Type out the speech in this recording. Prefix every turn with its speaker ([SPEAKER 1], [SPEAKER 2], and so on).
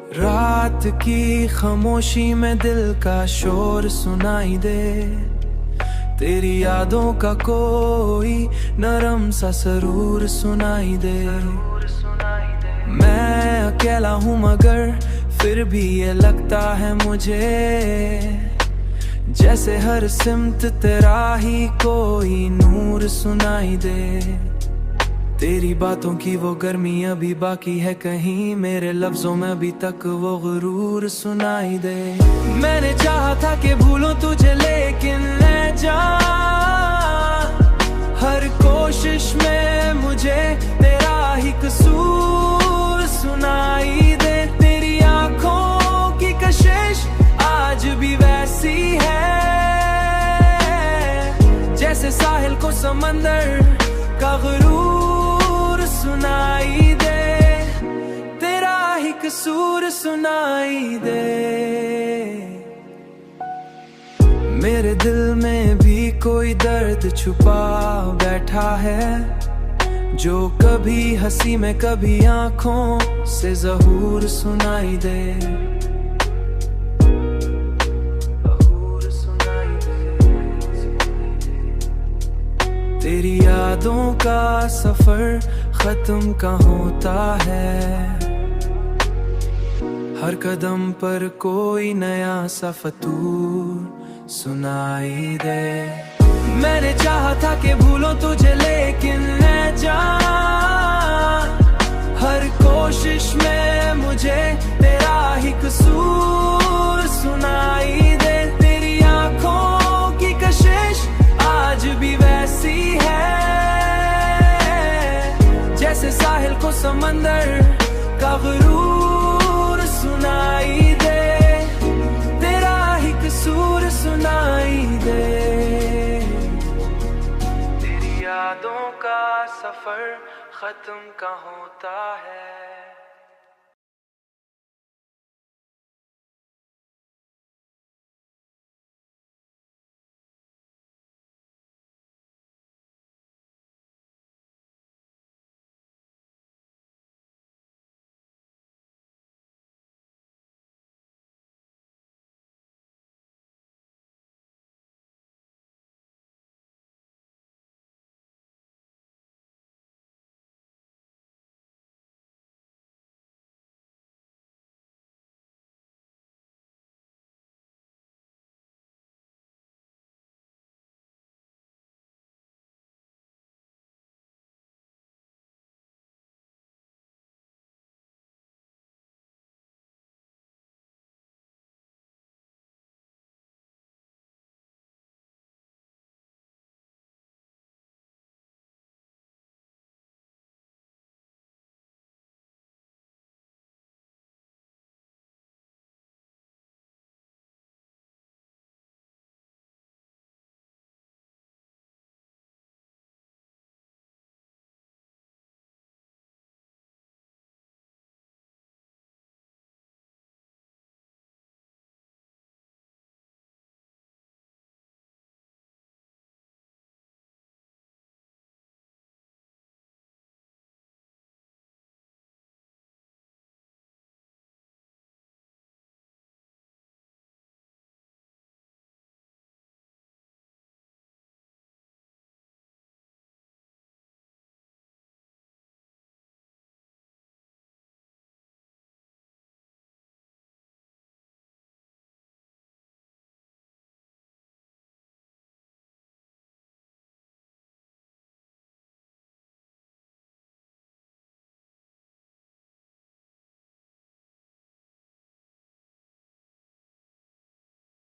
[SPEAKER 1] रात की खामोशी में दिल का शोर सुनाई दे, तेरी यादों का कोई नरम सा सरूर सुनाई दे। मैं अकेला हूँ मगर फिर भी ये लगता है मुझे, जैसे हर सिमत तेरा ही कोई नूर सुनाई दे। तेरी बातों की वो गर्मी अभी बाकी है कहीं, मेरे लफ्जों में अभी तक वो गुरूर सुनाई दे। मैंने चाहा था कि भूलूं तुझे लेकिन ले जा, हर कोशिश में मुझे तेरा ही कसूर सुनाई दे। तेरी आंखों की कशिश आज भी वैसी है, जैसे साहिल को समंदर का गुरूर सुनाई दे, तेरा ही कसूर सुनाई दे। मेरे दिल में भी कोई दर्द छुपा बैठा है, जो कभी हंसी में कभी आंखों से ज़हूर सुनाई दे। तेरी यादों का सफर खत्म कहाँ होता है, हर कदम पर कोई नया सा फतूर सुनाई दे। मैंने चाहा था कि भूलो तुझे लेकिन ले जा, हर कोशिश में मुझे तेरा ही कसूर सुनाई दे। तेरी आंखों की कशिश आज भी वैसी है, जैसे साहिल को समंदर का गुरूर सुनाई दे, तेरा ही कसूर सुनाई दे। तेरी यादों का सफर खत्म कहाँ होता है।